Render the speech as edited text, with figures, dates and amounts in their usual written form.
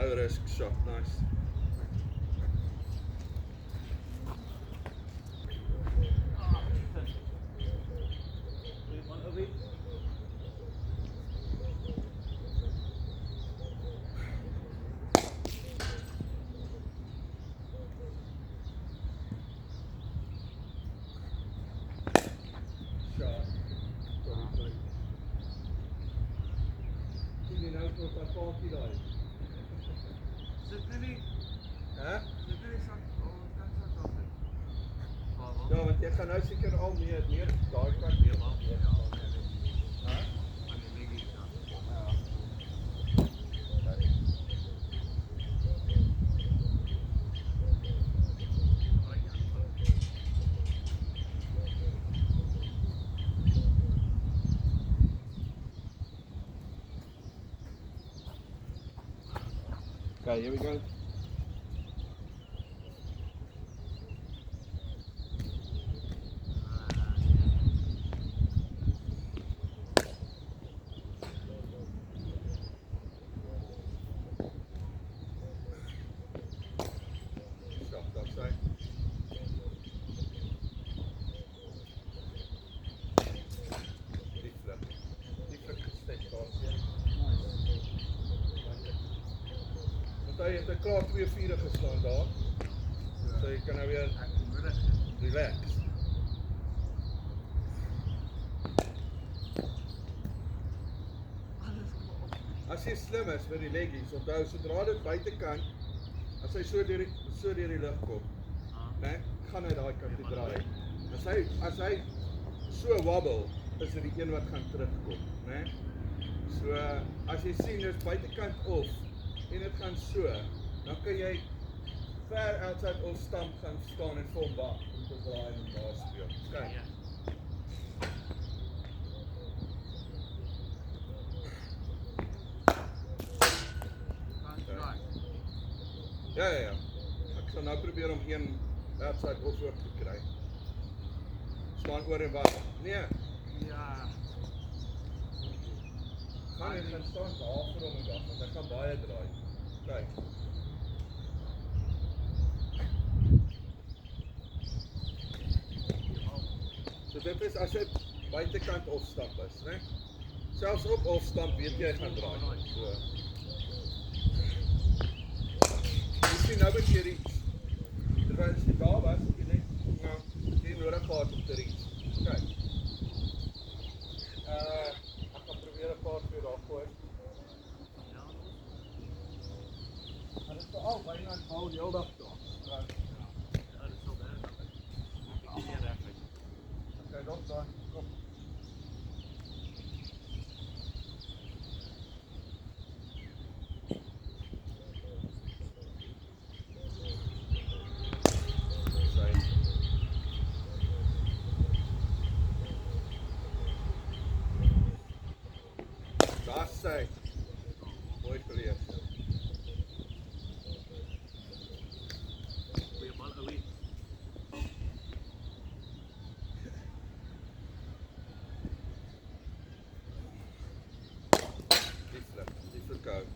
low risk shot, nice. Op dat paadjie daar. Sit nie. Hè? Sit nie sak. Oh, kan sak af. Ja, want jy gaan nou seker al meer daai kant weer maar. Ja. Hè? Aan die leggie dan. Ja. Okay, here we go. Stop, say. Die flip gesteek daar sien. Want hy het 'n klaar 2-4 geslaan daar. So jy kan nou weer relax. As jy slim is met die leggies, onthou sodra dit buitekant, as hy so deur die lug kom, né, gaan hy daai kant toe draai. As hy so wobble, is dit die een wat gaan terugkom, né? So as jy sien dis buitekant off en dit gaan so, dan kan jy ver outside off stamp gaan staan en vol wag om te draai en daar speel. Kyk. Ja. Ek sal nou probeer om een outside off ook te kry. Staan oor en wag. Nee. Ja. Gaan staan daar vir hom en wag, want hy gaan baie draai. Kyk. So dit is as jy buitekant opstap is, né? Selfs op opstap weet jy gaan draai. So. Jy sien nou bekeer iets. Terwyl jy daar was, jy net nou jy nodig gehad om te reach. Kyk. Ek gaan probeer 'n paar keer daar gooi. Ja. Maar dit is al byna al die hele dag daar. Ja, dit sal daar dan. Ek hier reg. Okay, dan daar. Kom. Daar sê. Mooi geleef. Goeie bal away. Die flip, die verkoop.